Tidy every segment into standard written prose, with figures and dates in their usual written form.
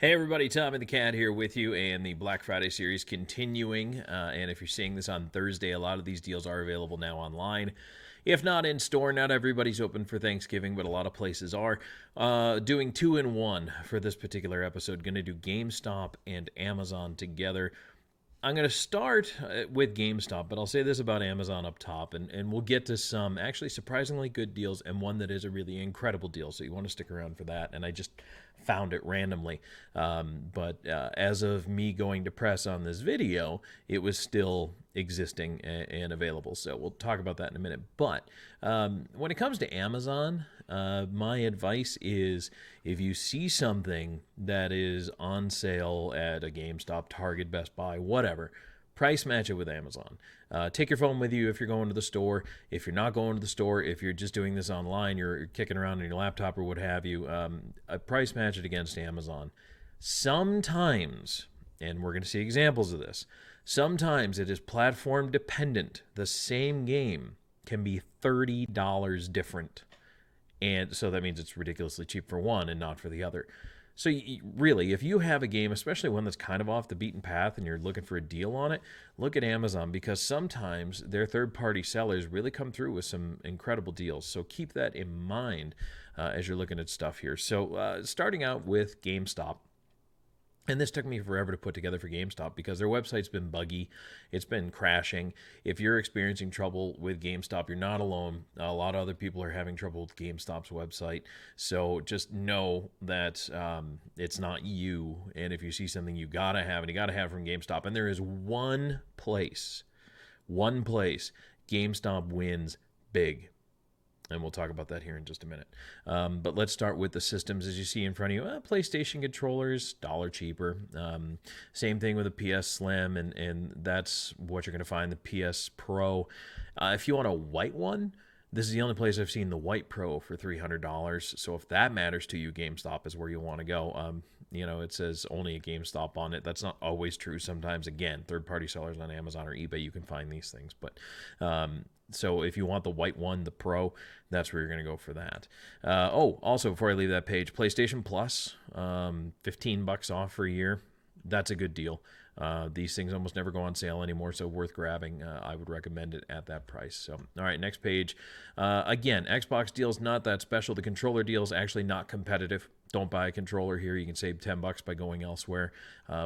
Hey everybody, Tom and the Cat here with you, and the Black Friday series continuing. And if you're seeing this on Thursday, a lot of these deals are available now online. If not in store, not everybody's open for Thanksgiving, but a lot of places are. Doing two in one for this particular episode. Going to do GameStop and Amazon together. I'm going to start with GameStop, but I'll say this about Amazon up top, and we'll get to some actually surprisingly good deals and one that is a really incredible deal. So you want to stick around for that. And I just found it randomly. But as of me going to press on this video, it was still existing and available. So we'll talk about that in a minute. But when it comes to Amazon, my advice is if you see something that is on sale at a GameStop, Target, Best Buy, whatever, price match it with Amazon. Take your phone with you if you're going to the store. If you're not going to the store, if you're just doing this online, you're kicking around on your laptop or what have you, price match it against Amazon. Sometimes, and we're going to see examples of this, sometimes it is platform dependent. The same game can be $30 different. And so that means it's ridiculously cheap for one and not for the other. So really, if you have a game, especially one that's kind of off the beaten path and you're looking for a deal on it, look at Amazon, because sometimes their third-party sellers really come through with some incredible deals. So keep that in mind as you're looking at stuff here. So starting out with GameStop. And this took me forever to put together for GameStop because their website's been buggy. It's been crashing. If you're experiencing trouble with GameStop, you're not alone. A lot of other people are having trouble with GameStop's website. So just know that it's not you. And if you see something you got to have, and you got to have from GameStop. And there is one place GameStop wins big. And we'll talk about that here in just a minute. But let's start with the systems. As you see in front of you, PlayStation controllers, $1 cheaper. Same thing with the PS Slim, and that's what you're going to find, the PS Pro. If you want a white one, this is the only place I've seen the white Pro for $300. So if that matters to you, GameStop is where you want to go. It says only a GameStop on it. That's not always true. Sometimes, again, third-party sellers on Amazon or eBay, you can find these things. But so if you want the white one, the Pro, that's where you're going to go for that. Also, before I leave that page, PlayStation Plus, $15 off for a year. That's a good deal. These things almost never go on sale anymore, so worth grabbing. I would recommend it at that price. So, all right, next page. Again, Xbox deal's not that special. The controller deal is actually not competitive. Don't buy a controller here. You can save $10 by going elsewhere,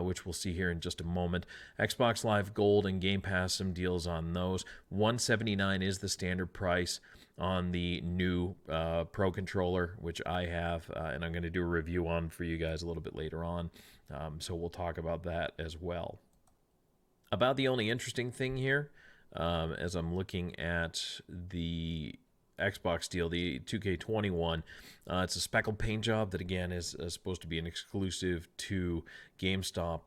which we'll see here in just a moment. Xbox Live Gold and Game Pass, some deals on those. $179 is the standard price on the new Pro controller, which I have, and I'm going to do a review on for you guys a little bit later on. So we'll talk about that as well. About the only interesting thing here, as I'm looking at the Xbox deal, the 2K21, it's a speckled paint job that, again, is supposed to be an exclusive to GameStop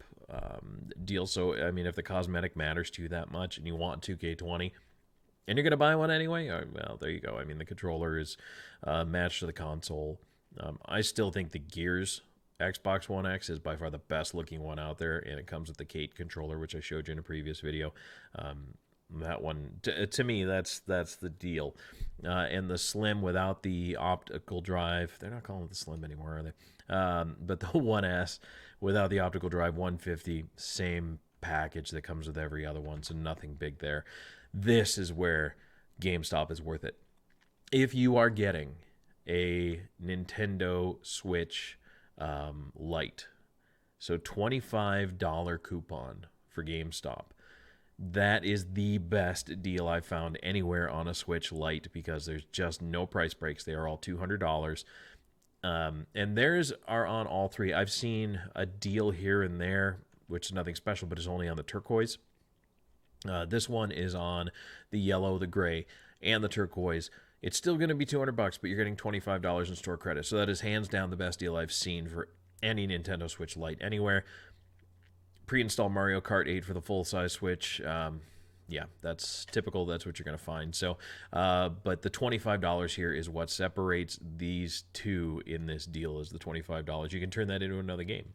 deal. So, I mean, if the cosmetic matters to you that much and you want 2K20, and you're going to buy one anyway, well, there you go. I mean, the controller is matched to the console. I still think the Gears Xbox One X is by far the best looking one out there, and it comes with the Kate controller, which I showed you in a previous video. That one, to me, that's the deal. And the Slim without the optical drive, they're not calling it the Slim anymore, are they? But the 1S without the optical drive, 150, same package that comes with every other one, so nothing big there. This is where GameStop is worth it. If you are getting a Nintendo Switch Lite, so $25 coupon for GameStop, that is the best deal I've found anywhere on a Switch Lite, because there's just no price breaks. They are all $200. And theirs are on all three. I've seen a deal here and there, which is nothing special, but is only on the turquoise. This one is on the yellow, the gray, and the turquoise. It's still going to be $200, but you're getting $25 in store credit. So that is hands down the best deal I've seen for any Nintendo Switch Lite anywhere. Pre-installed Mario Kart 8 for the full-size Switch. Yeah, that's typical. That's what you're going to find. So, but the $25 here is what separates these two in this deal, is the $25. You can turn that into another game.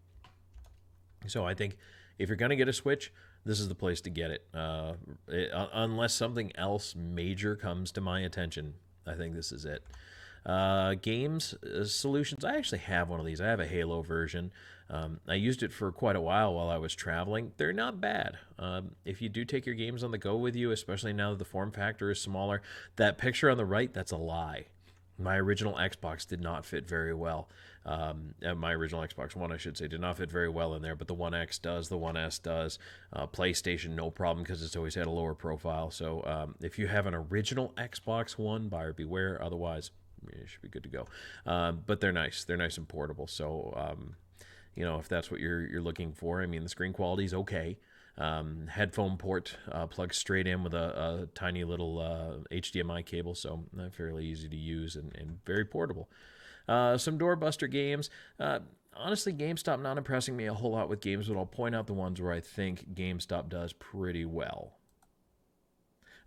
So I think if you're going to get a Switch, this is the place to get it. Unless something else major comes to my attention, I think this is it. Games solutions. I actually have one of these. I have a Halo version. I used it for quite a while I was traveling. They're not bad. If you do take your games on the go with you, especially now that the form factor is smaller, that picture on the right, that's a lie. My original Xbox did not fit very well. My original Xbox One, I should say, did not fit very well in there, but the One X does, the One S does. PlayStation, no problem because it's always had a lower profile. So if you have an original Xbox One, buyer beware. Otherwise, it should be good to go. But they're nice. They're nice and portable. So if that's what you're looking for, I mean, the screen quality is okay. Headphone port plugs straight in with a tiny little HDMI cable, so fairly easy to use and very portable. Some doorbuster games. Honestly, GameStop not impressing me a whole lot with games, but I'll point out the ones where I think GameStop does pretty well.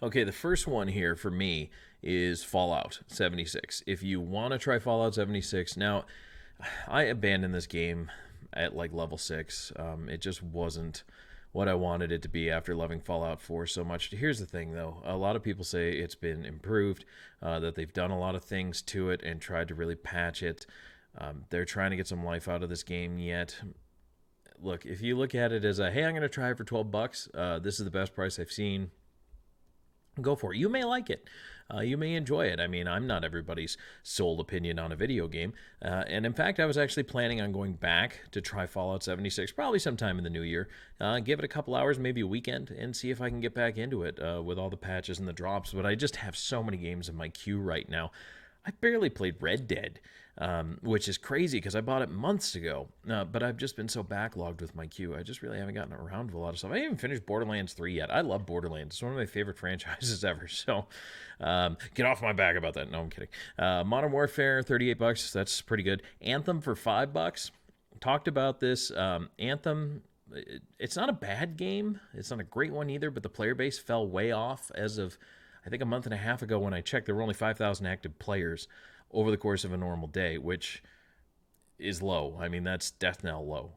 Okay, the first one here for me is Fallout 76. If you want to try Fallout 76, now I abandoned this game at like level 6. It just wasn't what I wanted it to be after loving Fallout 4 so much. Here's the thing, though. A lot of people say it's been improved, that they've done a lot of things to it and tried to really patch it. They're trying to get some life out of this game yet. Look, if you look at it as a, hey, I'm going to try it for $12, this is the best price I've seen, go for it. You may like it. You may enjoy it. I mean, I'm not everybody's sole opinion on a video game. And in fact, I was actually planning on going back to try Fallout 76 probably sometime in the new year. Give it a couple hours, maybe a weekend, and see if I can get back into it with all the patches and the drops. But I just have so many games in my queue right now. I barely played Red Dead, which is crazy because I bought it months ago. But I've just been so backlogged with my queue. I just really haven't gotten around to a lot of stuff. I haven't even finished Borderlands 3 yet. I love Borderlands. It's one of my favorite franchises ever. So get off my back about that. No, I'm kidding. Modern Warfare, $38. That's pretty good. Anthem for $5. Talked about this. Anthem, it's not a bad game. It's not a great one either, but the player base fell way off as of, I think, a month and a half ago when I checked. There were only 5,000 active players over the course of a normal day, which is low. I mean, that's death knell low.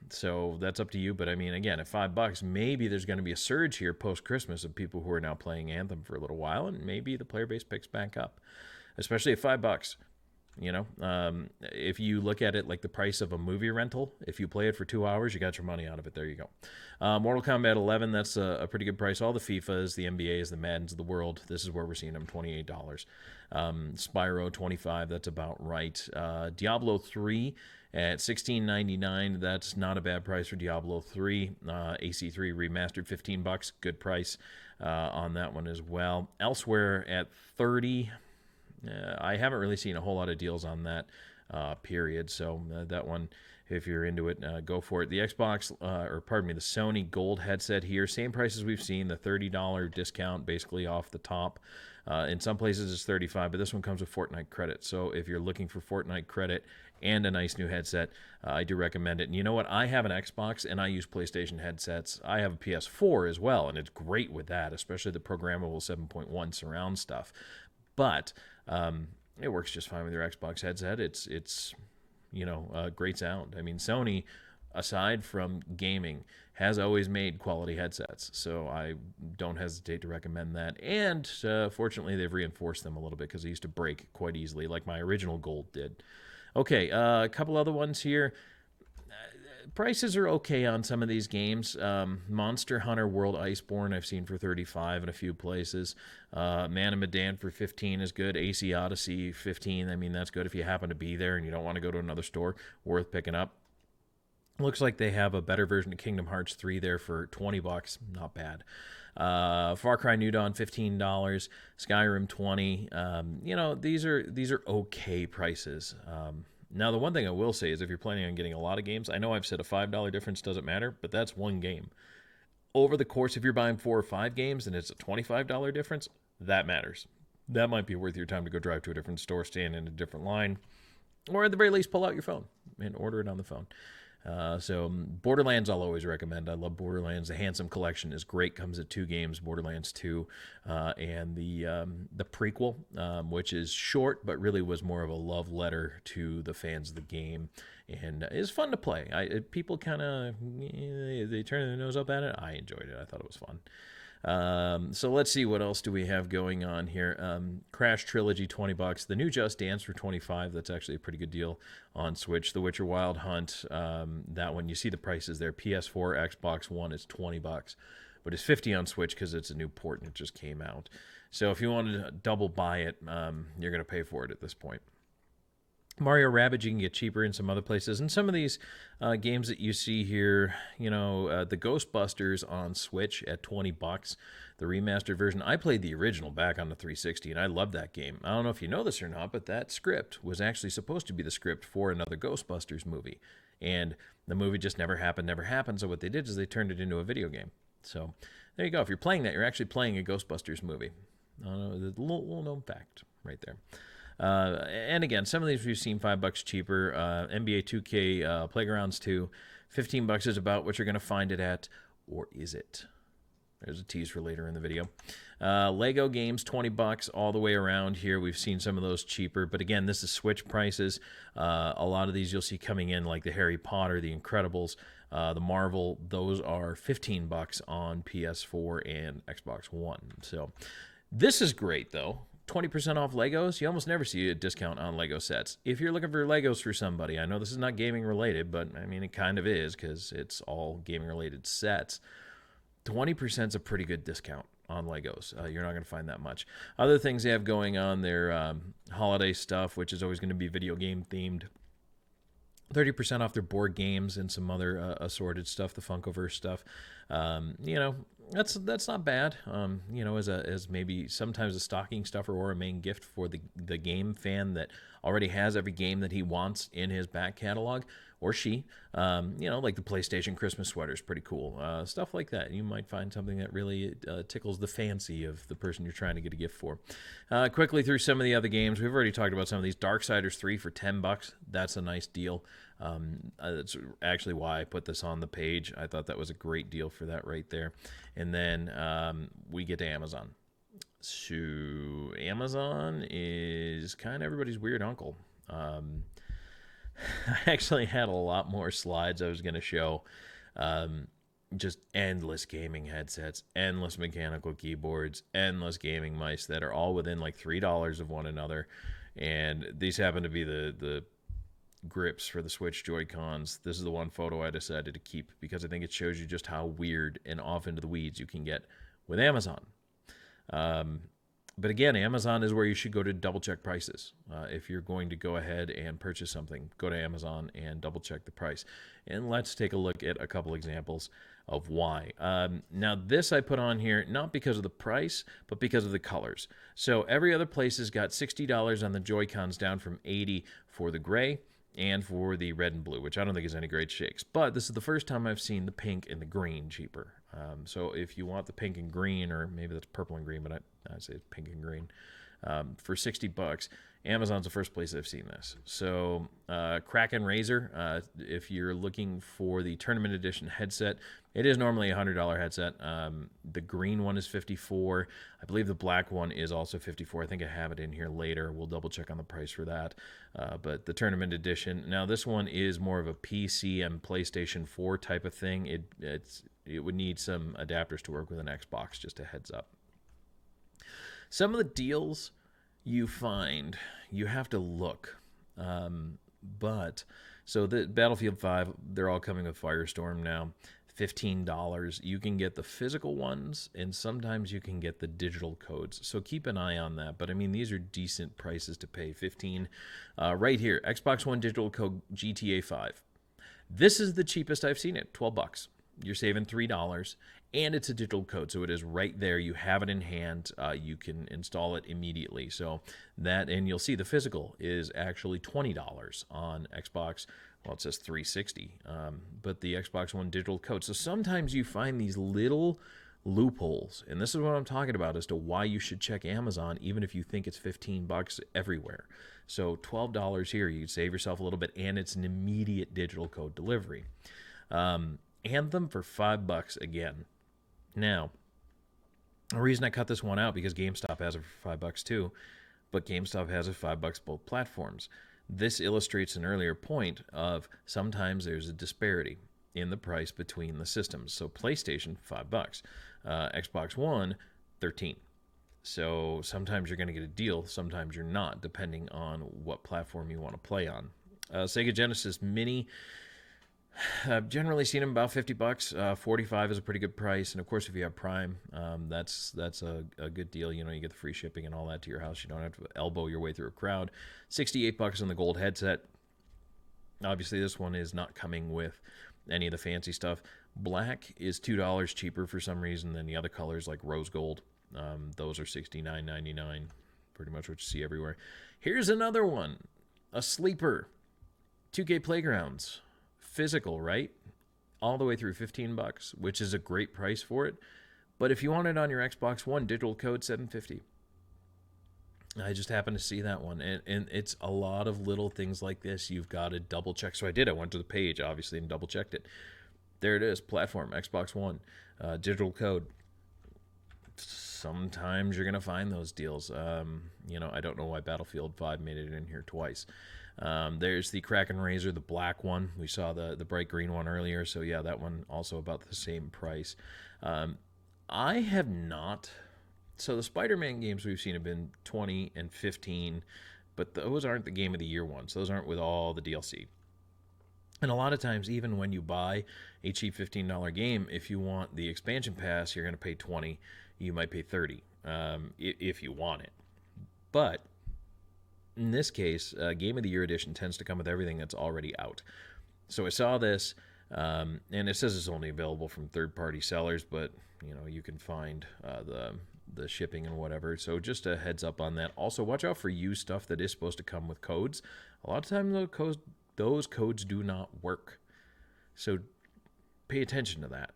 So that's up to you. But I mean, again, at $5, maybe there's going to be a surge here post-Christmas of people who are now playing Anthem for a little while, and maybe the player base picks back up, especially at $5. If you look at it like the price of a movie rental, if you play it for 2 hours, you got your money out of it. There you go. Mortal Kombat 11, that's a pretty good price. All the FIFAs, the NBAs, the Maddens of the world, this is where we're seeing them, $28. Spyro, $25, that's about right. Diablo 3 at $16.99, that's not a bad price for Diablo 3. AC3 remastered, $15, good price on that one as well. Elsewhere at $30. I haven't really seen a whole lot of deals on that period, so that one, if you're into it, go for it. The Xbox, the Sony Gold headset here, same price as we've seen, the $30 discount basically off the top. In some places it's $35, but this one comes with Fortnite credit. So if you're looking for Fortnite credit and a nice new headset, I do recommend it. And you know what? I have an Xbox and I use PlayStation headsets. I have a PS4 as well, and it's great with that, especially the programmable 7.1 surround stuff. But it works just fine with your Xbox headset. It's great sound. I mean, Sony, aside from gaming, has always made quality headsets, so I don't hesitate to recommend that. And fortunately, they've reinforced them a little bit because they used to break quite easily, like my original Gold did. Okay, a couple other ones here. Prices are okay on some of these games. Monster Hunter World Iceborne I've seen for $35 in a few places. Man of Medan for $15 is good. AC Odyssey $15. I mean, that's good if you happen to be there and you don't want to go to another store. Worth picking up. Looks like they have a better version of Kingdom Hearts 3 there for $20. Not bad. Far Cry New Dawn $15. Skyrim $20. These are okay prices. Now, the one thing I will say is if you're planning on getting a lot of games, I know I've said a $5 difference doesn't matter, but that's one game. Over the course, if you're buying 4 or 5 games and it's a $25 difference, that matters. That might be worth your time to go drive to a different store, stand in a different line, or at the very least, pull out your phone and order it on the phone. So Borderlands I'll always recommend. I love Borderlands. The Handsome Collection is great. Comes at 2 games, Borderlands 2 and the prequel, which is short but really was more of a love letter to the fans of the game and is fun to play. People kind of they turn their nose up at it. I enjoyed it. I thought it was fun. So let's see, what else do we have going on here. Crash Trilogy, $20. The new Just Dance for 25. That's actually a pretty good deal on Switch. The Witcher Wild Hunt, that one, you see the prices there. PS4, Xbox One is $20, but it's 50 on Switch because it's a new port and it just came out. So if you wanted to double buy it, you're going to pay for it at this point. Mario Rabbids you can get cheaper in some other places. And some of these games that you see here, the Ghostbusters on Switch at $20, the remastered version. I played the original back on the 360, and I loved that game. I don't know if you know this or not, but that script was actually supposed to be the script for another Ghostbusters movie. And the movie just never happened. So what they did is they turned it into a video game. So there you go. If you're playing that, you're actually playing a Ghostbusters movie. A little known fact right there. And again, some of these we've seen $5 cheaper. NBA 2K Playgrounds 2, $15 is about what you're going to find it at, or is it? There's a tease for later in the video. Lego games, $20 all the way around here. We've seen some of those cheaper, but again, this is Switch prices. A lot of these you'll see coming in, like the Harry Potter, the Incredibles, the Marvel. Those are $15 on PS4 and Xbox One. So this is great, though. 20% off Legos. You almost never see a discount on Lego sets. If you're looking for Legos for somebody, I know this is not gaming related, but I mean, it kind of is because it's all gaming related sets. 20% is a pretty good discount on Legos. You're not going to find that much. Other things they have going on, their holiday stuff, which is always going to be video game themed. 30% off their board games and some other assorted stuff, the Funkoverse stuff. That's not bad. As maybe sometimes a stocking stuffer or a main gift for the game fan that already has every game that he wants in his back catalog, or she. Like the PlayStation Christmas sweater is pretty cool. Stuff like that. You might find something that really tickles the fancy of the person you're trying to get a gift for. Quickly through some of the other games. We've already talked about some of these. Darksiders 3 for $10. That's a nice deal. That's actually why I put this on the page. I thought that was a great deal for that right there. And then we get to Amazon. So Amazon is kind of everybody's weird uncle. I actually had a lot more slides I was going to show. Just endless gaming headsets, endless mechanical keyboards, endless gaming mice that are all within like $3 of one another. And these happen to be the grips for the Switch Joy-Cons. This is the one photo I decided to keep because I think it shows you just how weird and off into the weeds you can get with Amazon. But again, Amazon is where you should go to double check prices. If you're going to go ahead and purchase something, go to Amazon and double check the price. And let's take a look at a couple examples of why. Now, this I put on here not because of the price, but because of the colors. So every other place has got $60 on the Joy-Cons, down from $80 for the gray and for the red and blue, which I don't think is any great shakes. But this is the first time I've seen the pink and the green cheaper. So if you want the pink and green, or maybe that's purple and green, but I'd say it's pink and green, for $60, Amazon's the first place I've seen this. So Kraken Razor, if you're looking for the Tournament Edition headset, it is normally a $100 headset. The green one is $54. I believe the black one is also $54. I think I have it in here later. We'll double check on the price for that. But the Tournament Edition, now this one is more of a PC and PlayStation 4 type of thing. It would need some adapters to work with an Xbox, just a heads up. Some of the deals you find, you have to look. So the Battlefield 5, they're all coming with Firestorm now. $15. You can get the physical ones, and sometimes you can get the digital codes. So keep an eye on that. But I mean, these are decent prices to pay. $15. Right here, Xbox One digital code GTA 5. This is the cheapest I've seen it, $12. You're saving $3, and it's a digital code, so it is right there. You have it in hand. You can install it immediately. So that, and you'll see the physical is actually $20 on Xbox. Well, it says $360, but the Xbox One digital code. So sometimes you find these little loopholes, and this is what I'm talking about as to why you should check Amazon, even if you think it's $15 everywhere. So $12 here, you save yourself a little bit, and it's an immediate digital code delivery. Anthem for $5 again. Now, the reason I cut this one out because GameStop has it for $5 too, but GameStop has it $5 both platforms. This illustrates an earlier point of sometimes there's a disparity. in the price between the systems. So PlayStation, $5. Xbox One, 13. So sometimes you're going to get a deal, sometimes you're not, depending on what platform you want to play on. Sega Genesis Mini, I've generally seen them about $50. 45 is a pretty good price, and of course, if you have Prime, that's a good deal. You know, you get the free shipping and all that to your house. You don't have to elbow your way through a crowd. $68 on the gold headset. Obviously, this one is not coming with any of the fancy stuff. Black is $2 cheaper for some reason than the other colors, like rose gold. Those are $69.99, pretty much what you see everywhere. Here's another one, a sleeper, 2K Playgrounds, physical, right? All the way through $15, which is a great price for it. But if you want it on your Xbox One, digital code $750. I just happened to see that one, and it's a lot of little things like this you've got to double check. So I did. I went to the page, obviously, and double checked it. There it is, platform, Xbox One, digital code. Sometimes you're going to find those deals. You know, I don't know why Battlefield 5 made it in here twice. There's the Kraken Razor, the black one. We saw the bright green one earlier. So, yeah, that one also about the same price. I have not. So, the Spider-Man games we've seen have been 20 and 15, but those aren't the Game of the Year ones. Those aren't with all the DLC. And a lot of times, even when you buy a cheap $15 game, if you want the expansion pass, you're going to pay $20. You might pay $30 if you want it. But in this case, Game of the Year edition tends to come with everything that's already out. So I saw this, and it says it's only available from third-party sellers, but you know you can find the shipping and whatever. So just a heads up on that. Also, watch out for used stuff that is supposed to come with codes. A lot of times those codes do not work. So pay attention to that.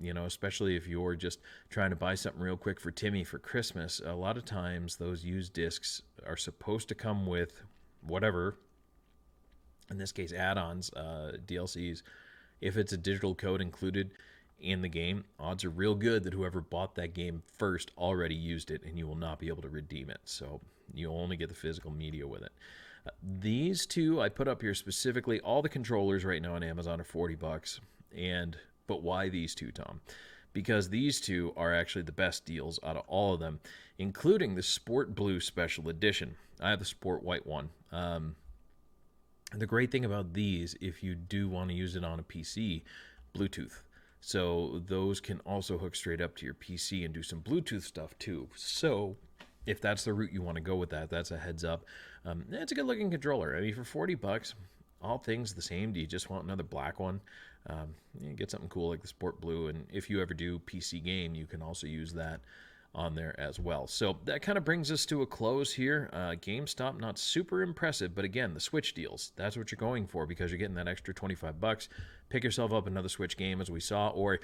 You know, especially if you're just trying to buy something real quick for Timmy for Christmas. A lot of times those used discs are supposed to come with whatever, in this case add-ons, DLCs. If it's a digital code included in the game, odds are real good that whoever bought that game first already used it, and you will not be able to redeem it. So you'll only get the physical media with it. These two I put up here specifically. All the controllers right now on Amazon are $40. But why these two, Tom? Because these two are actually the best deals out of all of them, including the Sport Blue Special Edition. I have the Sport White one. The great thing about these, if you do want to use it on a PC, Bluetooth. So those can also hook straight up to your PC and do some Bluetooth stuff too. So if that's the route you want to go with that, that's a heads up. It's a good looking controller. I mean, for $40, all things the same. Do you just want another black one? Get something cool like the Sport Blue, and if you ever do PC game, you can also use that on there as well. So that kind of brings us to a close here. GameStop, not super impressive, but again, the Switch deals, that's what you're going for because you're getting that extra $25. Pick yourself up another Switch game as we saw, or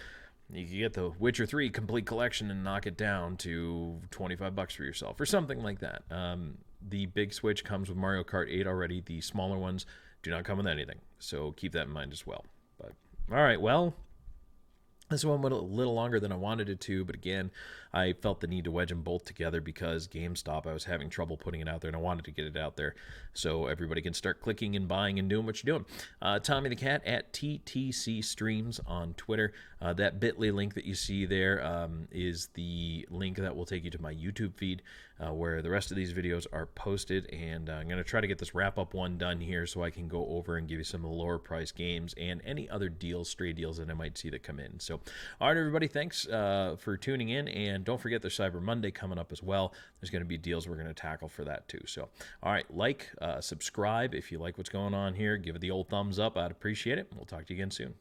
you can get the Witcher 3 complete collection and knock it down to $25 for yourself or something like that. The big Switch comes with Mario Kart 8 already. The smaller ones do not come with anything, so keep that in mind as well. But all right, well, this one went a little longer than I wanted it to, but again, I felt the need to wedge them both together because GameStop, I was having trouble putting it out there, and I wanted to get it out there so everybody can start clicking and buying and doing what you're doing. Tommy the Cat at TTC Streams on Twitter. That bit.ly link that you see there is the link that will take you to my YouTube feed where the rest of these videos are posted, and I'm going to try to get this wrap-up one done here so I can go over and give you some of the lower-priced games and any other deals, stray deals that I might see that come in. So, all right, everybody, thanks for tuning in, and don't forget there's Cyber Monday coming up as well. There's going to be deals we're going to tackle for that too. So, all right, subscribe if you like what's going on here. Give it the old thumbs up. I'd appreciate it. We'll talk to you again soon.